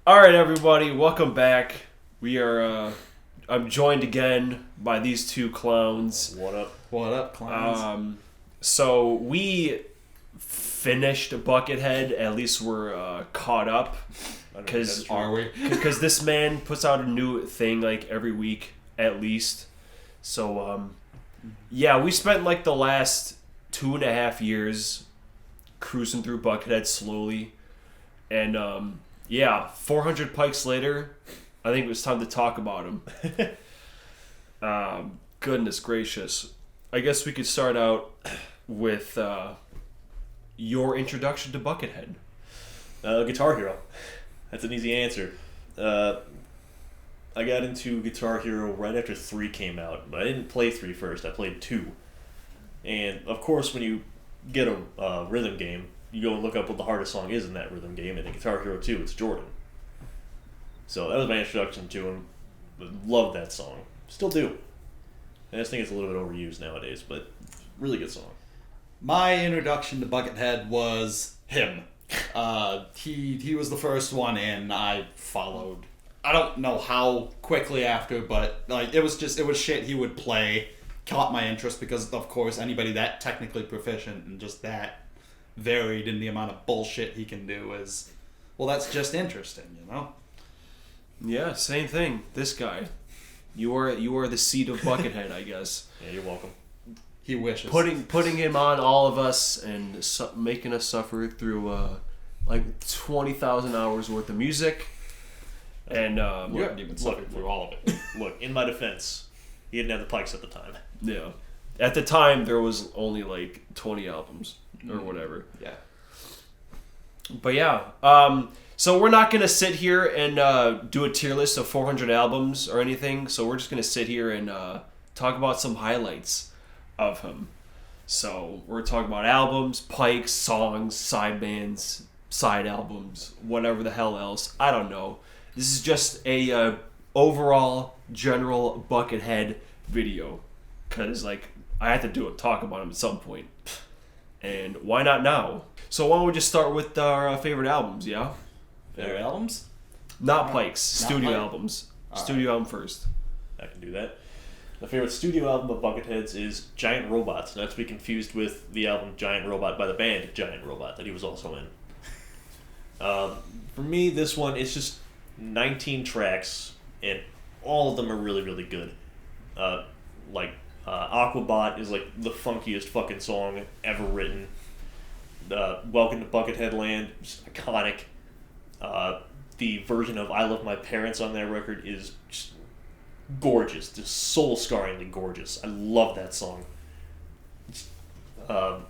All right, everybody, welcome back. We are. I'm joined again by these two clowns. What up? What up, clowns? So we finished Buckethead. At least we're caught up. Because Are we? Because this man puts out a new thing like every week at least. So yeah, we spent like the last 2.5 years cruising through Buckethead slowly, and yeah, 400 Pikes later, I think it was time to talk about him. Goodness gracious. I guess we could start out with your introduction to Buckethead. Guitar Hero. That's an easy answer. I got into Guitar Hero right after 3 came out, but I didn't play 3 first. I played 2. And, of course, when you get a rhythm game, you go and look up what the hardest song is in that rhythm game, and in Guitar Hero 2, it's Jordan. So that was my introduction to him. Loved that song. Still do. I just think it's a little bit overused nowadays, but really good song. My introduction to Buckethead was him. He was the first one, and I followed. I don't know how quickly after, but like it was shit he would play. Caught my interest because, of course, anybody that technically proficient and just that varied in the amount of bullshit he can do is, well, that's just interesting, you know? Yeah, same thing. This guy. You are the seed of Buckethead, I guess. Yeah, you're welcome. He wishes. Putting him on all of us and making us suffer through like 20,000 hours worth of music. And You haven't even suffered through all of it. Look, in my defense, he didn't have the Pikes at the time. yeah, at the time there was only like 20 albums or whatever. Yeah. But yeah, so we're not gonna sit here and do a tier list of 400 albums or anything. So we're just gonna sit here and talk about some highlights of him. So we're talking about albums, Pikes, songs, side bands, side albums, whatever the hell else. I don't know. This is just a overall general Buckethead video, cause like I had to talk about him at some point, and why not now? So why don't we just start with our favorite albums? Yeah, Their albums? not Pikes, Not studio Pike? albums. All Studio album first. I can do that. My favorite studio album of Buckethead's is Giant Robot, not to be confused with the album Giant Robot by the band Giant Robot that he was also in. For me, this one, it's just 19 tracks, and all of them are really, really good. Aquabot is like the funkiest fucking song ever written. Welcome to Buckethead Land is iconic. The version of I Love My Parents on that record is just gorgeous, just soul-scarringly gorgeous. I love that song.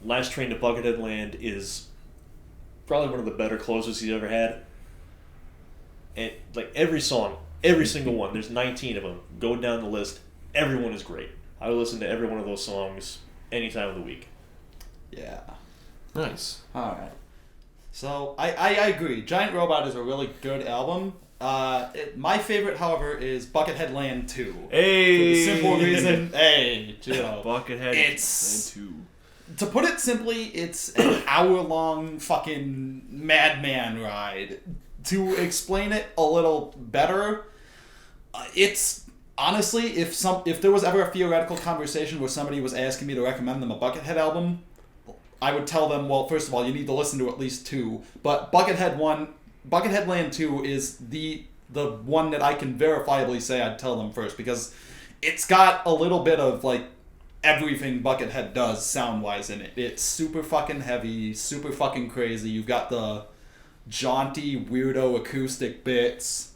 Last Train to Buckethead Land is probably one of the better closes he's ever had. And like every song, every single one, there's 19 of them. Go down the list, everyone is great. I would listen to every one of those songs any time of the week. Yeah. Nice. Alright. So, I agree. Giant Robot is a really good album. My favorite, however, is Buckethead Land 2. Hey. For the simple reason, hey, Joe. Buckethead It's- and 2. To put it simply, it's an hour-long fucking madman ride. To explain it a little better, it's honestly, if there was ever a theoretical conversation where somebody was asking me to recommend them a Buckethead album, I would tell them, well, first of all, you need to listen to at least 2. But Buckethead Land 2 is the one that I can verifiably say I'd tell them first, because it's got a little bit of like everything Buckethead does sound-wise in it. It's super fucking heavy, super fucking crazy. You've got the jaunty, weirdo acoustic bits.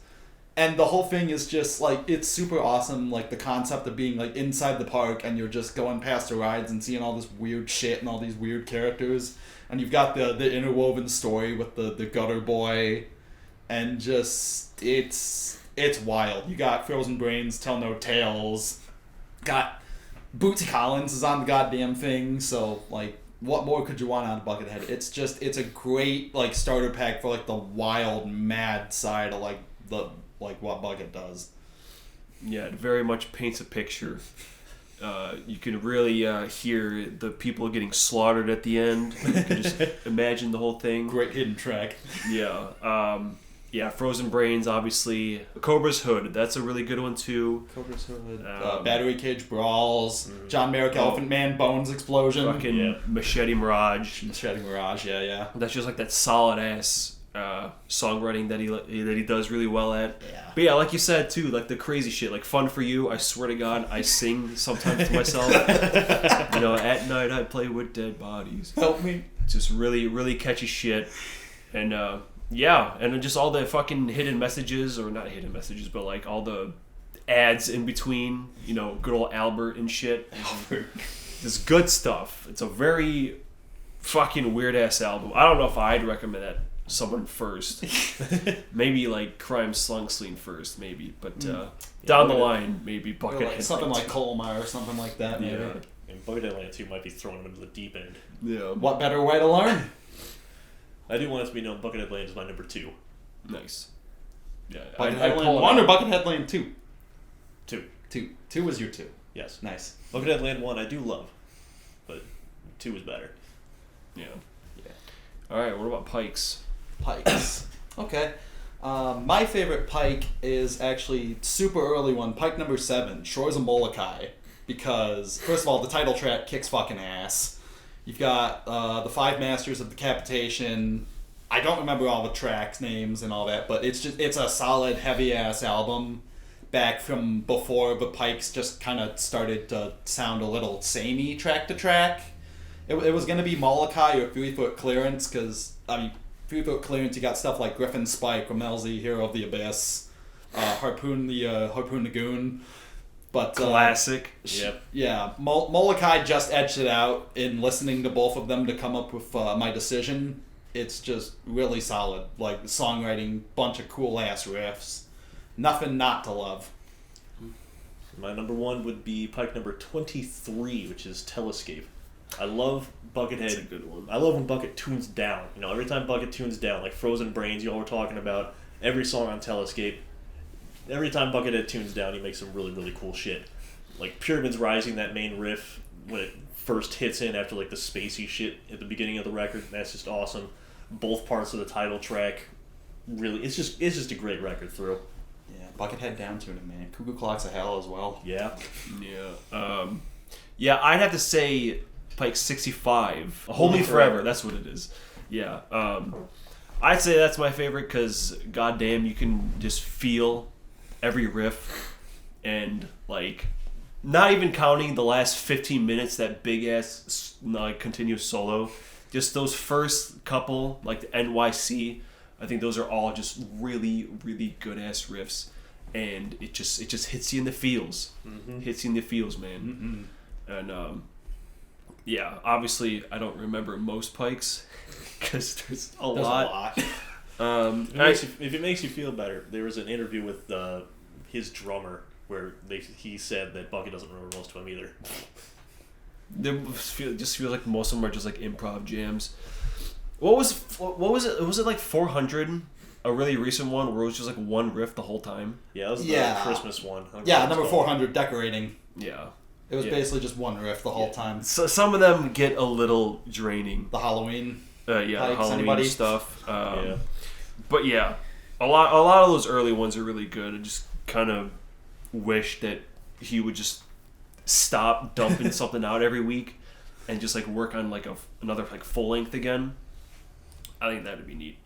And the whole thing is just, like, it's super awesome, like, the concept of being, like, inside the park and you're just going past the rides and seeing all this weird shit and all these weird characters. And you've got the interwoven story with the gutter boy. And just, it's wild. You got Frozen Brains, Tell No Tales. Got Bootsy Collins is on the goddamn thing, so, like, what more could you want out of Buckethead? It's a great, like, starter pack for, like, the wild, mad side of, like, what Bucket does. Yeah, it very much paints a picture. You can really hear the people getting slaughtered at the end. You can just imagine the whole thing. Great hidden track. Yeah. Yeah, Frozen Brains, obviously. Cobra's Hood, that's a really good one too. Cobra's Hood. Battery Cage Brawls. John Merrick, Elephant Man, Bones Explosion. Fucking Machete Mirage. Machete Mirage, yeah. That's just like that solid ass songwriting that he does really well at. Yeah. But yeah, like you said too, like the crazy shit, like Fun for You. I swear to God, I sing sometimes to myself. At night I play with dead bodies. Help me. Just really, really catchy shit, and yeah, and just all the fucking hidden messages, or not hidden messages, but like all the ads in between. Good old Albert and shit. This good stuff. It's a very fucking weird ass album. I don't know if I'd recommend that someone first. Maybe like Crime Slung first, maybe, but down the line, maybe Buckethead. Like something like Colmar or something like that. Maybe. Yeah. And Buckethead Land 2 might be throwing him into the deep end. Yeah. What better way to learn? I do want it to be known Buckethead Land is my number 2. Nice. Yeah. Buckethead Land 1 or Buckethead Land 2? 2. 2 was your 2. Yes. Nice. Buckethead Land 1 I do love, but 2 is better. Yeah. All right. What about Pikes? Pikes. Okay. My favorite Pike is actually super early one, Pike number 7, Shores of Molokai. Because, first of all, the title track kicks fucking ass. You've got the 5 Masters of Decapitation. I don't remember all the tracks names and all that, but it's a solid, heavy-ass album back from before the Pikes just kind of started to sound a little samey track to track. It was going to be Molokai or 3 Foot Clearance, because, 3 Foot Clearance, you got stuff like Griffin Spike, Ramelzi, Hero of the Abyss, Harpoon the Goon. But Classic. Yep. Yeah, Molokai just edged it out in listening to both of them to come up with my decision. It's just really solid. Like, songwriting, bunch of cool-ass riffs. Nothing not to love. My number 1 would be Pike number 23, which is Telescape. I love Buckethead. That's a good one. I love when Bucket tunes down. Every time Bucket tunes down, like Frozen Brains, y'all were talking about, every song on Telescape, every time Buckethead tunes down, he makes some really, really cool shit. Like Pyramids Rising, that main riff, when it first hits in after like the spacey shit at the beginning of the record, that's just awesome. Both parts of the title track, really, it's just a great record through. Yeah, Buckethead down tuning, man. Cuckoo Clocks of Hell as well. Yeah. Yeah, I'd have to say Pike 65. Hold Me Forever, that's what it is. Yeah. I'd say that's my favorite because, goddamn, you can just feel every riff, and like not even counting the last 15 minutes, that big ass continuous solo, just those first couple, like the NYC, I think those are all just really, really good ass riffs, and it just hits you in the feels. Hits you in the feels, man. And yeah, obviously I don't remember most Pikes because there's a lot. If it makes you feel better, there was an interview with his drummer where he said that Bucky doesn't remember most of them either. Just feel like most of them are just like improv jams. What was it? Was it like 400? A really recent one where it was just like one riff the whole time. Yeah, that was the Christmas one. Yeah, number 400, Decorating. Yeah. It was basically just one riff the whole time. So some of them get a little draining. The Halloween. The Halloween anybody? stuff. Yeah. But yeah, a lot of those early ones are really good. I just kind of wish that he would just stop dumping something out every week and just like work on like another like full length again. I think that would be neat.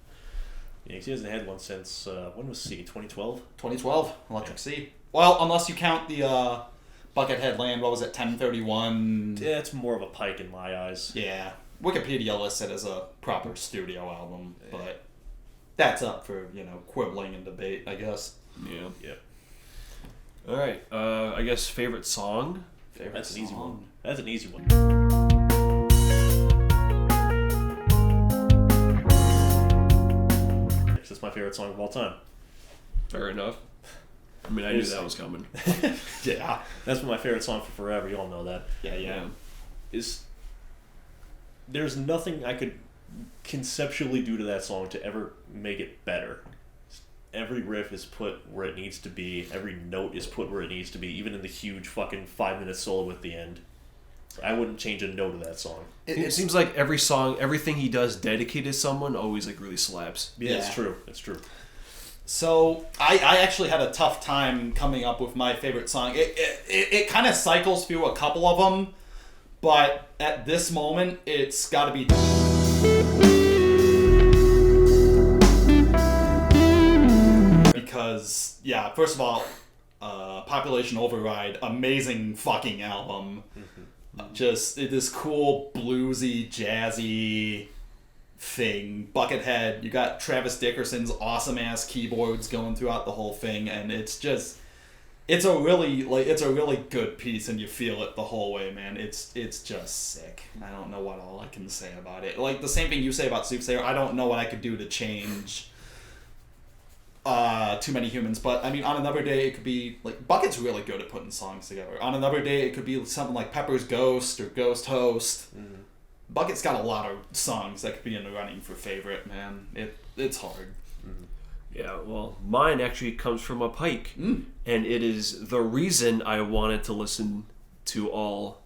Yeah, he hasn't had one since when was C? 2012. 2012, Electric Sea. Well, unless you count the Buckethead Land. What was it? 1031. Yeah, it's more of a Pike in my eyes. Yeah, Wikipedia lists it as a proper studio album, but that's up for quibbling and debate, I guess. Yeah. Yeah. All right. I guess favorite song. That's an easy one. That's an easy one. That's my favorite song of all time. Fair enough. I mean, I knew that was coming. Yeah. That's my favorite song for forever. You all know that. Yeah. There's nothing I could conceptually do to that song to ever make it better. Every riff is put where it needs to be. Every note is put where it needs to be, even in the huge fucking 5-minute solo at the end. I wouldn't change a note of that song. It seems like every song, everything he does dedicated to someone always like really slaps. Yeah, it's true. It's true. So I actually had a tough time coming up with my favorite song. It kind of cycles through a couple of them, but at this moment, it's got to be. Because, yeah, first of all, Population Override, amazing fucking album. Just this cool, bluesy, jazzy thing. Buckethead, you got Travis Dickerson's awesome ass keyboards going throughout the whole thing, and it's a really good piece, and you feel it the whole way, man. It's just sick. I don't know what all I can say about it. Like the same thing you say about Soothsayer, I don't know what I could do to change Too Many Humans, but I mean, on another day it could be like Bucket's really good at putting songs together. On another day it could be something like Pepper's Ghost or Ghost Host. Bucket's got a lot of songs that could be in the running for favorite, man. It's hard. Yeah, well, mine actually comes from a Pike, and it is the reason I wanted to listen to all,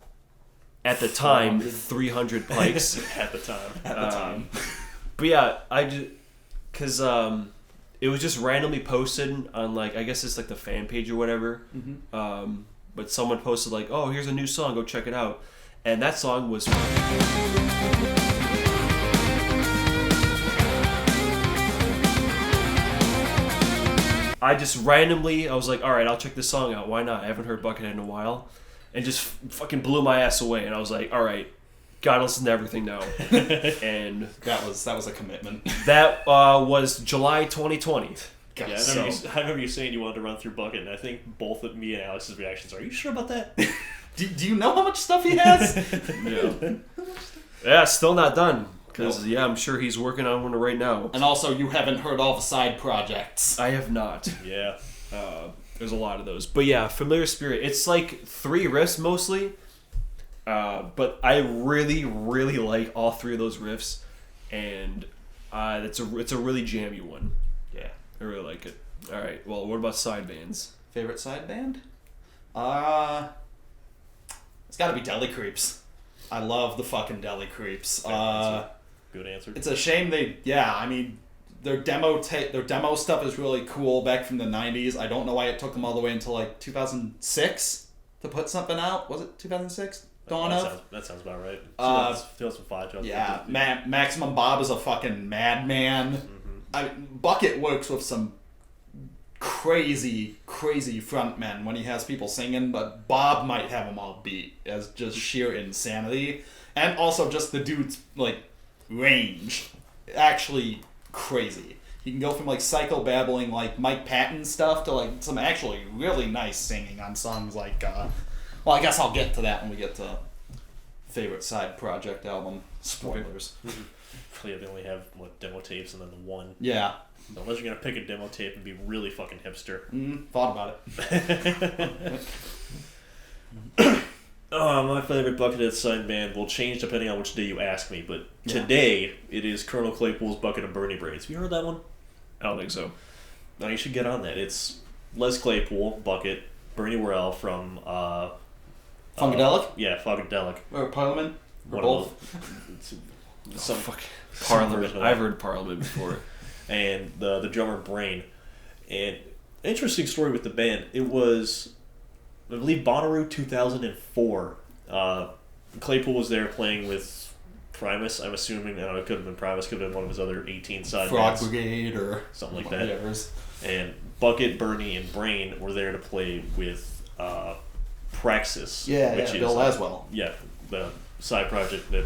at the time, 300 Pikes. At the time. But yeah, because it was just randomly posted on, like, I guess it's like the fan page or whatever, but someone posted like, oh, here's a new song, go check it out. And that song was... I just randomly, I was like, alright, I'll check this song out. Why not? I haven't heard Buckethead in a while. And just fucking blew my ass away. And I was like, alright, gotta listen to everything now. And that was a commitment. That was July 2020. God, yeah, I remember you saying you wanted to run through Bucket, and I think both of me and Alex's reactions are you sure about that? Do you know how much stuff he has? Yeah, still not done. Because, yeah, I'm sure he's working on one right now. And also, you haven't heard all the side projects. I have not. Yeah. There's a lot of those. But yeah, Familiar Spirit. It's like 3 riffs mostly. But I really, really like all 3 of those riffs. And it's a really jammy one. Yeah. I really like it. Alright, well, what about side bands? Favorite side band? It's gotta be Deli Creeps. I love the fucking Deli Creeps. Good answer. It's a shame their demo stuff is really cool back from the 90s. I don't know why it took them all the way until like 2006 to put something out. Was it 2006? That sounds about right. 2005. Yeah, Maximum Bob is a fucking madman. Bucket works with some crazy frontmen when he has people singing, but Bob might have them all beat as just sheer insanity. And also just the dude's like range, actually crazy. He can go from like psychobabbling like Mike Patton stuff to like some actually really nice singing on songs like well, I guess I'll get to that when we get to favorite side project album. Spoilers. Yeah, they only have demo tapes and then the one. Yeah. Unless you're gonna pick a demo tape and be really fucking hipster. Thought about it. My favorite Buckethead side band will change depending on which day you ask me, but today it is Colonel Claypool's Bucket of Bernie Brains. Have you heard that one? I don't think so. No, you should get on that. It's Les Claypool, Bucket, Bernie Worrell from Funkadelic? Yeah, Funkadelic. Or Parliament? Or both? Parliament. I've heard Parliament before. And the drummer Brain. And interesting story with the band. It was, I believe, Bonnaroo 2004. Claypool was there playing with Primus, I'm assuming. I don't know, it could have been Primus, could have been one of his other 18 side Frog bands. Brigade or something like that. And Bucket, Bernie, and Brain were there to play with Praxis. Which is Bill Laswell. Yeah, the side project that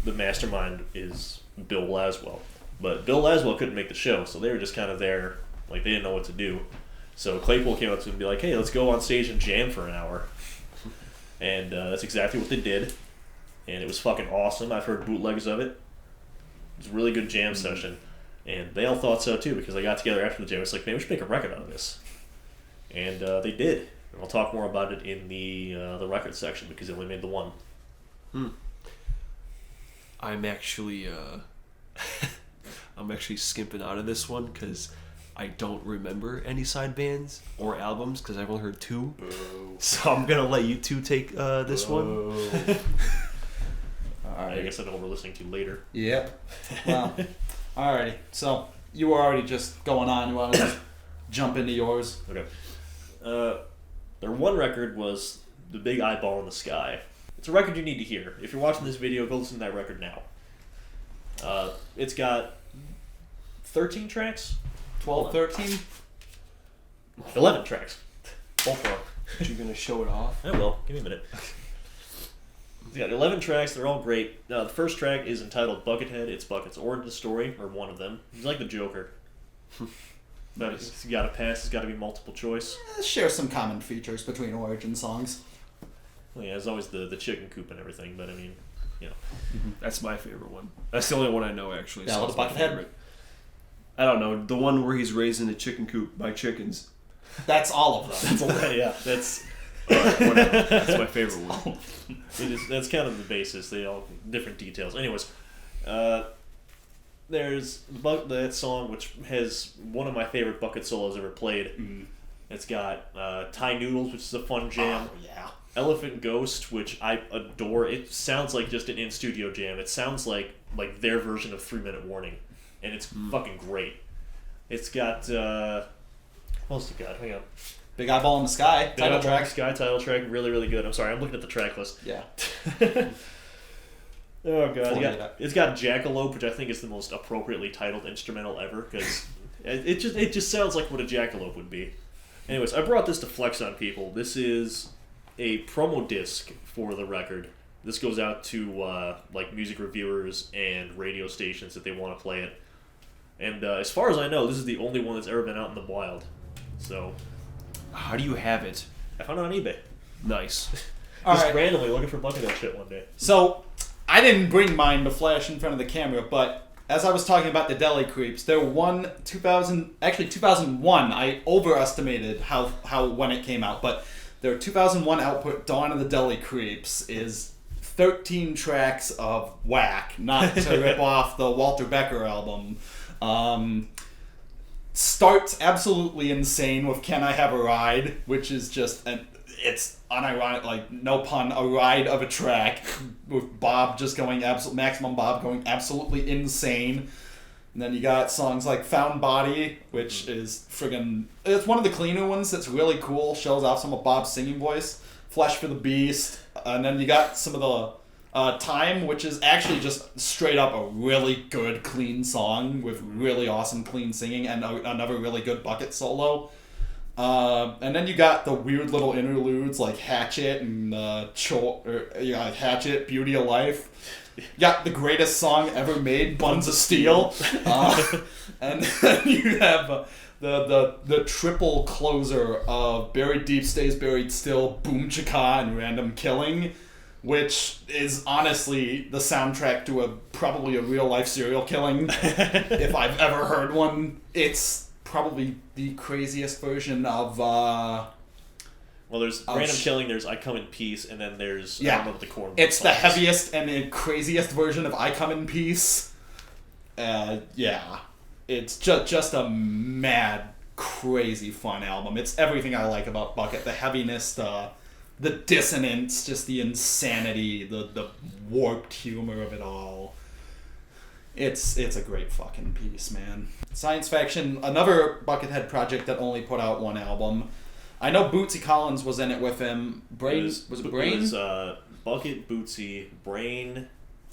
the mastermind is Bill Laswell. But Bill Laswell couldn't make the show, so they were just kind of there, like they didn't know what to do. So Claypool came up to him and be like, hey, let's go on stage and jam for an hour. And that's exactly what they did. And it was fucking awesome. I've heard bootlegs of it. It was a really good jam session. And they all thought so too, because they got together after the jam. It's like, man, we should make a record out of this. And they did. And I'll talk more about it in the record section, because they only made the one. I'm actually skimping out of this one because I don't remember any side bands or albums because I've only heard 2. So I'm gonna let you 2 take this one. Alright. I guess I know what we're listening to later. Yep. Well, alrighty. So you were already just going on. You want to just jump into yours? Okay. Their one record was The Big Eyeball in the Sky. It's a record you need to hear. If you're watching this video, go listen to that record now. It's got 13 tracks? 12, 13? 11 tracks. Both wrong. Are you gonna show it off? I will. Give me a minute. It's got 11 tracks. They're all great. The first track is entitled Buckethead. It's Bucket's origin story, or one of them. He's like the Joker. But he's got to pass. It's got to be multiple choice. Share some common features between Origin songs. Well, yeah, there's always the chicken coop and everything, but I mean, you know. That's my favorite one. That's the only one I know, actually. Yeah, so the it's my Buckethead? favorite. I don't know. The one where he's raised in a chicken coop by chickens. That's all of them. Yeah, that's... Whatever. That's my favorite one. That's kind of the basis. They all different details. Anyways, there's that song which has one of my favorite Bucket solos ever played. Mm. It's got Thai Noodles, which is a fun jam. Oh, yeah. Elephant Ghost, which I adore. It sounds like just an in-studio jam. It sounds like their version of 3 Minute Warning, and it's fucking great. It's got what else you got? Hang on. Big Eyeball in the Sky. Big Eyeball in the Sky title track, really, really good. I'm sorry, I'm looking at the track list. Yeah. Oh god, it's got Jackalope, which I think is the most appropriately titled instrumental ever, because it just sounds like what a jackalope would be. Anyways, I brought this to flex on people. This is a promo disc for the record. This goes out to like music reviewers and radio stations that they want to play it. And as far as I know, this is the only one that's ever been out in the wild. So, How do you have it? I found it on eBay. Nice. Just randomly looking for Buckethead shit one day. So, I didn't bring mine to flash in front of the camera, but as I was talking about the Deli Creeps, there were 2001, I overestimated how when it came out, but their 2001 output, Dawn of the Deli Creeps, is 13 tracks of whack, not to rip off the Walter Becker album. Starts absolutely insane with Can I Have a Ride, which is just it's unironic, like no pun, a ride of a track with Bob just going Maximum Bob going absolutely insane. And then you got songs like Found Body, which is friggin', it's one of the cleaner ones that's really cool, shows off some of Bob's singing voice. Flesh for the Beast, and then you got some of the Time, which is actually just straight up a really good, clean song with really awesome, clean singing and another really good Bucket solo. And then you got the weird little interludes like Hatchet and Hatchet, Beauty of Life. You got the greatest song ever made, Buns of Steel. And then you have the triple closer of Buried Deep Stays Buried Still, Boom Chaka, and Random Killing, which is honestly the soundtrack to probably a real life serial killing if I've ever heard one. It's probably the craziest version of well, there's Random Killing, there's I Come in Peace, and then there's I don't know what the core it's the songs. heaviest and the craziest version of I Come in Peace. It's just a mad, crazy fun album. It's everything I like about Bucket. The heaviness, the dissonance, just the insanity, the warped humor of it all. It's a great fucking piece, man. Science Faction, another Buckethead project that only put out one album. I know Bootsy Collins was in it with him. Brain was it Brain? It was Bucket, Bootsy, Brain,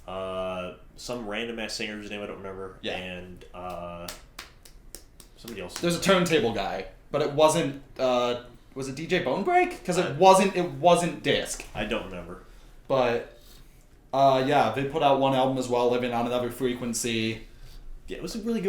some random ass singer whose name I don't remember, and somebody else. There's a turntable guy, but it wasn't. Was it DJ Bonebreak? Because it wasn't Disc. I don't remember. But they put out one album as well, Living on Another Frequency. Yeah, it was a really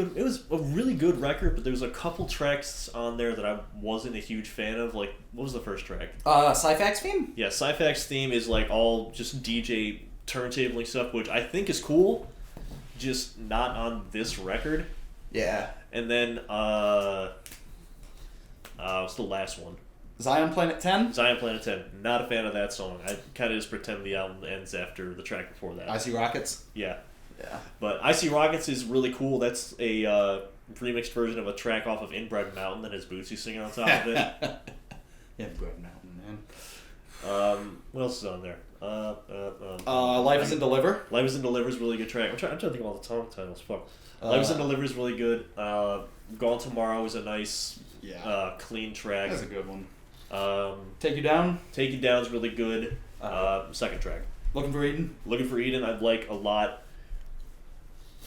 good record, but there was a couple tracks on there that I wasn't a huge fan of. Like, what was the first track? Sci-Fax Theme? Yeah, Sci-Fax Theme is like all just DJ turntabling stuff, which I think is cool, just not on this record. Yeah. And then, what's the last one? Zion Planet 10? Zion Planet 10. Not a fan of that song. I kind of just pretend the album ends after the track before that. Icy Rockets? Yeah. Yeah. But Icy Rockets is really cool. That's a remixed version of a track off of Inbred Mountain that has Bootsy singing on top of it. Inbred Mountain, man. What else is on there? Life is in Deliver. Life is in Deliver is a really good track. I'm trying to think of all the song titles. Fuck. Life is in Deliver is really good. Gone Tomorrow is a nice, clean track. That's a good one. Take You Down is really good. Second track. Looking for Eden I like a lot.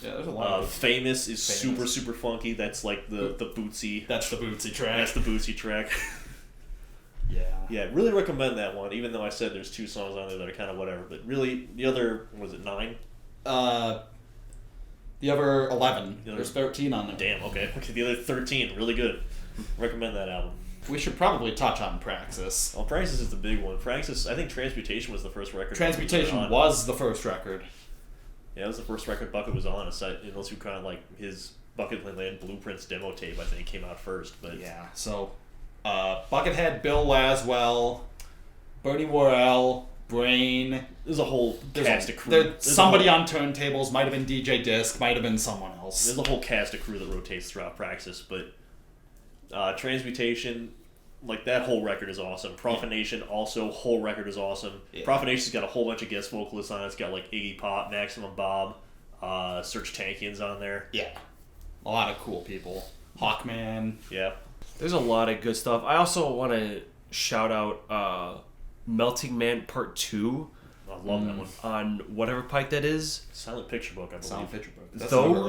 Yeah, there's a lot. Famous is super funky. That's like the Bootsy. That's the Bootsy track. That's the Bootsy track. Yeah, really recommend that one. Even though I said there's 2 songs on there that are kind of whatever, but really the other was it 9? The other 11. There's 13 on there. Damn. Okay. The other 13, really good. Recommend that album. We should probably touch on Praxis. Well, Praxis is the big one. Praxis, I think Transmutation was the first record. Transmutation was the first record. Yeah, it was the first record Bucket was on. Aside, those who kind of like his Buckethead Blueprints demo tape, I think came out first. But yeah, so Buckethead, Bill Laswell, Bernie Worrell, Brain. There's a whole cast of crew. Somebody on turntables, might have been DJ Disc, might have been someone else. There's a whole cast of crew that rotates throughout Praxis, but Transmutation, like that whole record is awesome. Profanation also, whole record is awesome. Yeah. Profanation's got a whole bunch of guest vocalists on it. It's got like Iggy Pop, Maximum Bob, Serge Tankian's on there. Yeah, a lot of cool people. Hawkman. Yeah. There's a lot of good stuff. I also want to shout out Melting Man Part 2. I love that one. On whatever Pike that is. Silent Picture Book, I believe. Silent Picture Book.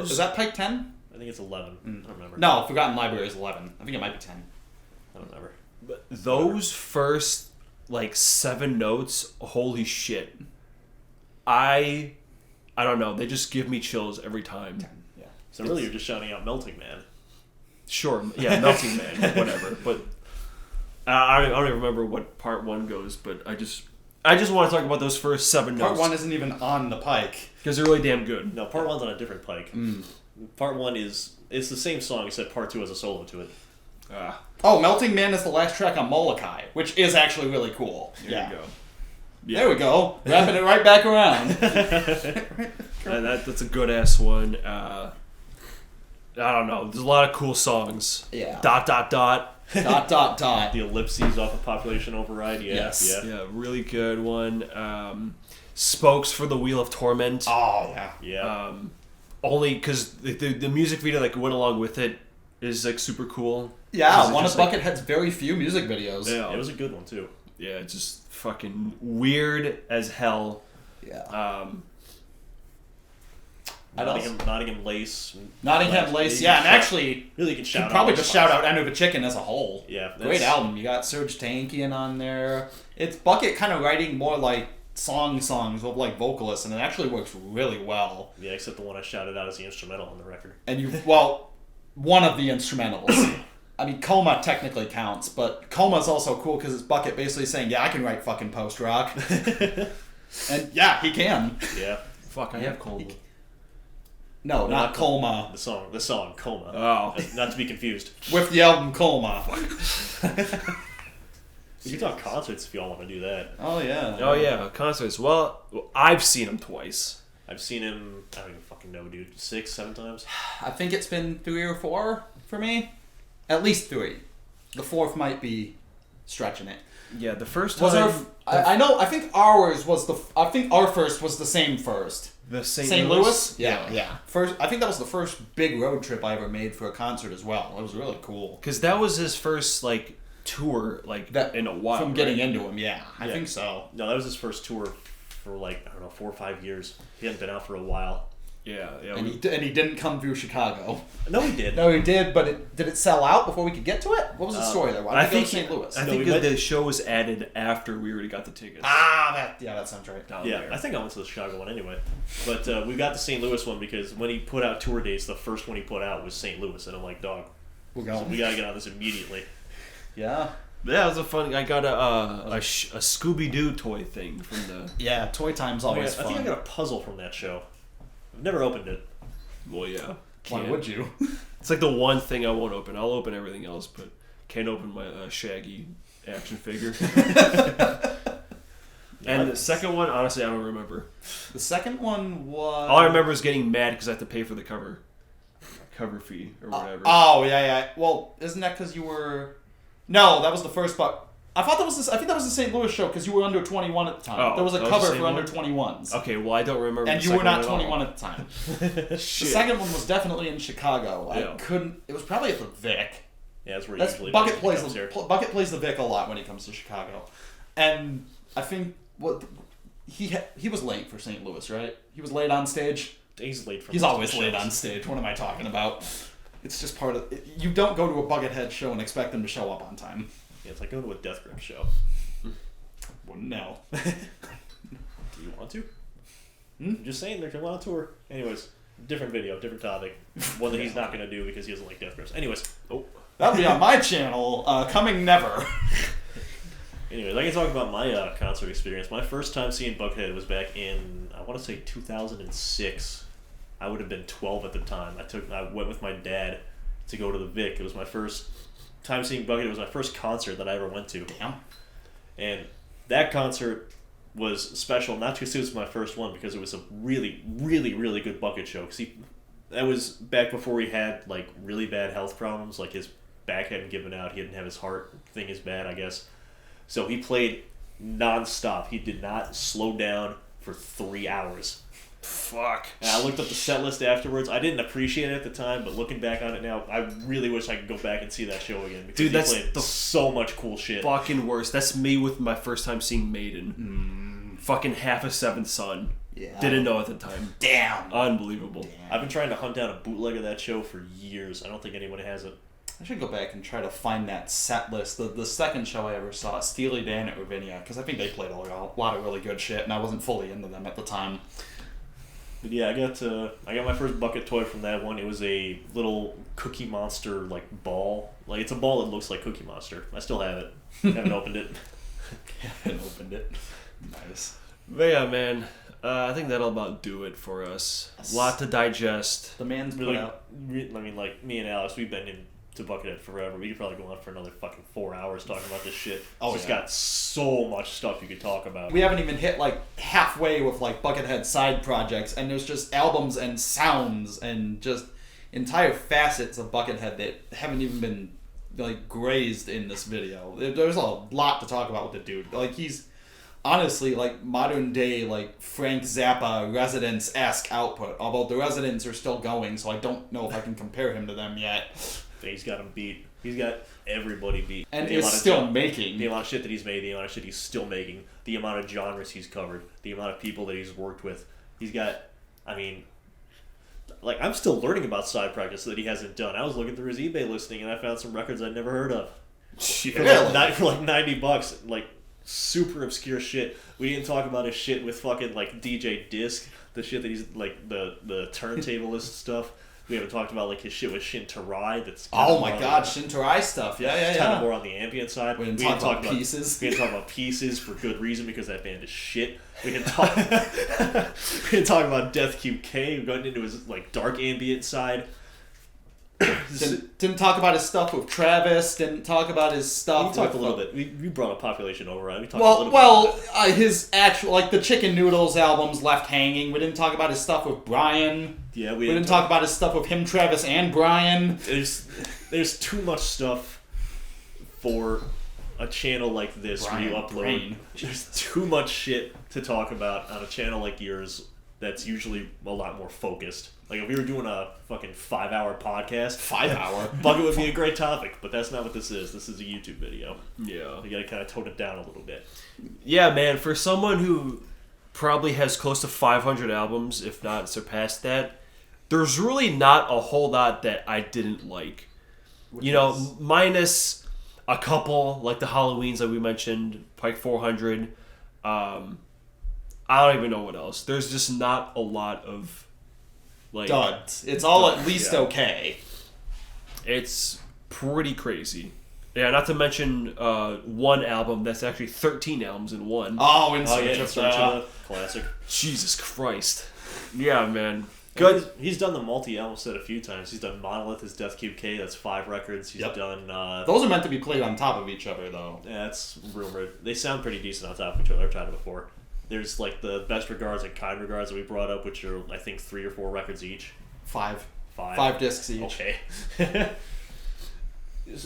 Is that Pike 10? I think it's 11. I don't remember. No, Forgotten Library is 11. I think it might be 10. I don't remember. But those first, 7 notes, holy shit. I don't know. They just give me chills every time. 10, yeah. So really you're just shouting out Melting Man. Sure, yeah, Melting Man, whatever. But I don't even remember what part 1 goes, but I just want to talk about those first 7 notes. Part 1 isn't even on the Pike. Because they're really damn good. No, part 1's on a different Pike. Part 1 it's the same song, except part 2 has a solo to it. Oh, Melting Man is the last track on Molokai, which is actually really cool. There you go. Yeah. There we go. Wrapping it right back around. That's a good-ass one. I don't know. There's a lot of cool songs. Yeah. ... The ellipses off of Population Override. Yeah. Yes. Yeah, really good one. Spokes for the Wheel of Torment. Oh, yeah. Yeah. Only because the music video that went along with it is super cool. Yeah, one of Buckethead's very few music videos. Yeah, it was a good one too. Yeah, it's just fucking weird as hell. Yeah. Nottingham Lace. Nottingham Lace, yeah, and actually, really could shout out. Probably just shout out End of a Chicken as a whole. Yeah, great album. You got Serge Tankian on there. It's Bucket kind of writing more like songs with like vocalists, and it actually works really well. Yeah, except the one I shouted out is the instrumental on the record. And one of the instrumentals. I mean, Coma technically counts, but Coma's also cool because it's Bucket basically saying, yeah, I can write fucking post-rock. And yeah, he can. Yeah. Fuck, I have Coma. No, not Coma. The song, Coma. Oh. Not to be confused. With the album Coma. We can talk concerts if y'all want to do that. Oh, yeah. Oh, yeah, concerts. Well, I've seen him twice. I've seen him, I don't even fucking know, dude. 6, 7 times? I think it's been 3 or 4 for me. At least 3. The 4th might be stretching it. Yeah, the first time... I think ours was I think our first was the same first. The St. Louis? Yeah. First, I think that was the first big road trip I ever made for a concert as well. It was really cool. Because that was his first, tour, in a while. From getting into him, yeah. I think so. No, that was his first tour for, 4 or 5 years. He hadn't been out for a while. Yeah. And he didn't come through Chicago. No, he did. No, he did, but did it sell out before we could get to it? What was the story there? I think St. Louis. I think the show was added after we already got the tickets. That sounds right. I think I went to the Chicago one anyway. But we got the St. Louis one because when he put out tour dates, the first one he put out was St. Louis. And I'm like, dog, we got to get on this immediately. Yeah. Yeah, it was a fun. I got a Scooby-Doo toy thing from the... Yeah, Toy Time's always fun. I think I got a puzzle from that show. I've never opened it. Well, yeah. Why would you? It's the one thing I won't open. I'll open everything else, but can't open my Shaggy action figure. And the second one, honestly, I don't remember. The second one was... All I remember is getting mad because I had to pay for the cover fee or whatever. Yeah. Well, isn't that because you were... No, that was the first I thought that was I think that was the St. Louis show because you were under 21 at the time. Oh, there was a that was cover the same for under one? 21s. Okay, well, I don't remember. And the you were second not one at all. 21 at the time. The Shit. second one was definitely in Chicago. Yeah. I couldn't. It was probably at the Vic. Yeah, that's where That's usually Bucket comes plays here. Bucket plays the Vic a lot when he comes to Chicago, and I think he was late for St. Louis, right? He was late on stage. He's late for He's most of always the late shows. on stage. What am I talking about? It's just part of. You don't go to a Buckethead show and expect them to show up on time. Yeah, it's like going to a Death Grip show. Well, no. Do you want to? I'm just saying, they're going on tour. Anyways, different video, different topic. One that he's not going to do because he doesn't like Death Grips. Anyways, That'll be on my channel. Coming never. anyways, I can talk about my concert experience. My first time seeing Buckethead was back in, I want to say 2006. I would have been 12 at the time. I went with my dad to go to the Vic. It was my first time seeing Buckethead. It was my first concert that I ever went to. Damn. And that concert was special, not because it was my first one, because it was a really, really, really good Bucket show. Because that was back before he had like really bad health problems, like his back hadn't given out, he didn't have his heart thing as bad, I guess. So he played non-stop. He did not slow down for 3 hours. Fuck. And I looked up the set list afterwards. I didn't appreciate it at the time, but looking back on it now, I really wish I could go back and see that show again. Because Dude, that's he played the so much cool shit. Fucking worst. That's me with my first time seeing Maiden. Fucking Half a Seventh Son. Yeah. Didn't know at the time. Damn. Unbelievable. I've been trying to hunt down a bootleg of that show for years. I don't think anyone has it. I should go back and try to find that set list. The second show I ever saw, Steely Dan at Ravinia, because I think they played a lot of really good shit, and I wasn't fully into them at the time. But yeah, I got my first Bucket toy from that one. It was a little Cookie Monster like ball. Like it's a ball that looks like Cookie Monster. I still have it. Haven't opened it. Haven't opened it. Nice. But yeah, man. I think that'll about do it for us. A lot to digest. The man's put Really, out. I mean, like me and Alex, we've been into Buckethead forever. We could probably go on for another fucking 4 hours talking about this shit. Oh, It's yeah. got so much stuff you could talk about. We haven't even hit like halfway with like Buckethead side projects, and there's just albums and sounds and just entire facets of Buckethead that haven't even been like grazed in this video. There's a lot to talk about with the dude. Like he's honestly like modern day like Frank Zappa Residents-esque output. Although the Residents are still going, so I don't know if I can compare him to them yet. He's got him beat. He's got everybody beat. And The is amount of still gen- making. The amount of shit that he's made, the amount of shit he's still making, the amount of genres he's covered, the amount of people that he's worked with. He's got, I mean, like, I'm still learning about side projects that he hasn't done. I was looking through his eBay listing and I found some records I'd never heard of. Shit. For like, for like $90, like, super obscure shit. We didn't talk about his shit with fucking, like, DJ Disc, the shit that he's, like, the turntablist stuff. We haven't talked about like his shit with Shin Tarai. That's Oh my god, Shintarai stuff. Yeah, kind of yeah. more on the ambient side. We didn't talk about Pieces. We didn't talk about Pieces for good reason because that band is shit. We didn't talk. We didn't talk about Death Cube K. We got into his like dark ambient side. Didn't talk about his stuff with Travis. Didn't talk about his stuff. We talked a with, little bit. We brought up Population Override. We talked a little Well, bit. his actual like the Chicken Noodles albums left hanging. We didn't talk about his stuff with Brian. Yeah, We didn't talk about his stuff with him, Travis, and Brian. There's too much stuff for a channel like this where you Brian upload. Brain. There's too much shit to talk about on a channel like yours that's usually a lot more focused. Like if we were doing a fucking 5-hour podcast, 5 hour. Bucket would be a great topic, but that's not what this is. This is a YouTube video. Yeah. You gotta kind of tone it down a little bit. Yeah, man. For someone who probably has close to 500 albums, if not surpassed that, there's really not a whole lot that I didn't like. Minus a couple, like the Halloweens that we mentioned, Pike 400. I don't even know what else. There's just not a lot of, like... Duds. It's all at least Yeah. okay. It's pretty crazy. Yeah, not to mention one album that's actually 13 albums in one. Oh, in Oh search yeah, of In Search of the classic. Jesus Christ. Yeah, man. Good. He's done the multi-album set a few times. He's done Monolith, his Death Cube K, that's 5 records. He's Yep. done... Those are meant to be played on top of each other, though. Yeah, that's rumored. They sound pretty decent on top of each other. I've tried it before. There's like the Best Regards and Kind Regards that we brought up, which are I think 3 or 4 records each. 5. 5. 5 discs each. Okay.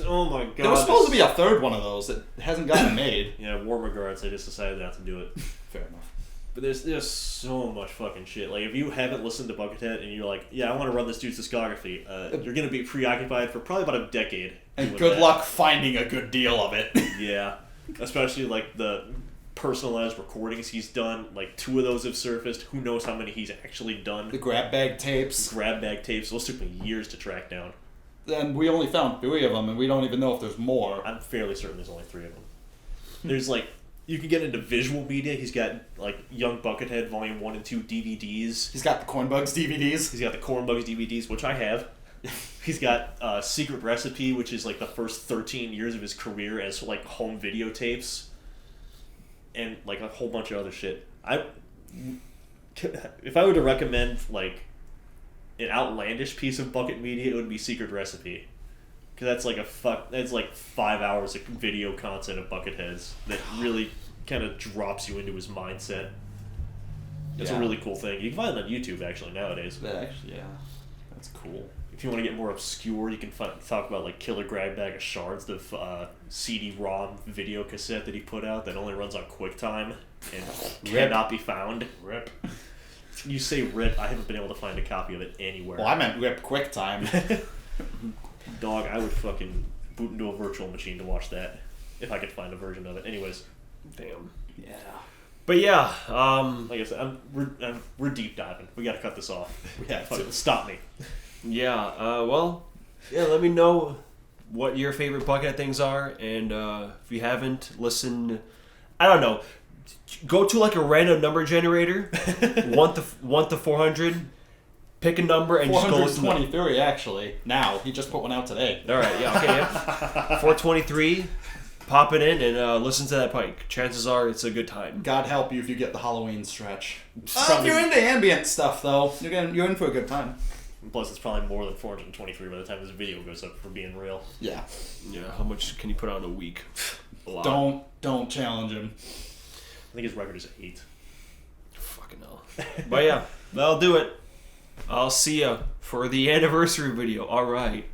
Oh my god. There was supposed to be a third one of those that hasn't gotten made. Yeah, warm regards. I just decided not to do it. Fair enough. But there's so much fucking shit. Like, if you haven't listened to Buckethead and you're like, yeah, I want to run this dude's discography, you're going to be preoccupied for probably about a decade. And good luck finding a good deal of it. Yeah. Especially, like, the personalized recordings he's done. Like, 2 of those have surfaced. Who knows how many he's actually done. The grab bag tapes. Grab bag tapes. Those took me years to track down. And we only found 3 of them, and we don't even know if there's more. I'm fairly certain there's only 3 of them. There's, like... You can get into visual media. He's got, like, Young Buckethead Volume 1 and 2 DVDs. He's got the Cornbugs DVDs. He's got the Cornbugs DVDs, which I have. He's got Secret Recipe, which is, like, the first 13 years of his career as, like, home videotapes. And, like, a whole bunch of other shit. If I were to recommend, like, an outlandish piece of bucket media, it would be Secret Recipe. Because that's like 5 hours of video content of Bucketheads that really kind of drops you into his mindset. It's a really cool thing. You can find it on YouTube actually nowadays. Yeah, that's cool. If you want to get more obscure, you can talk about like Killer Grab Bag of Shards, the CD-ROM video cassette that he put out that only runs on QuickTime and cannot be found. Rip. You say rip, I haven't been able to find a copy of it anywhere. Well, I meant rip QuickTime. Dog, I would fucking boot into a virtual machine to watch that if I could find a version of it. Anyways, Damn. Yeah. But yeah, like I said, we're deep diving. We got to cut this off. Yeah. Stop me. yeah. Well, yeah. Let me know what your favorite Buckethead things are, and if you haven't, listen. I don't know. Go to like a random number generator, 1 to 400. Pick a number and just go listen to 423 actually. Now he just put one out today. All right, yeah, okay, yeah. 423. Pop it in and listen to that Pike. Chances are it's a good time. God help you if you get the Halloween stretch. If you're into ambient stuff though, you're in for a good time. Plus, it's probably more than 423 by the time this video goes up. For being real. Yeah. Yeah. How much can you put on a week? A lot. Don't challenge him. I think his record is 8. Fucking hell. But yeah, that'll do it. I'll see ya for the anniversary video. All right.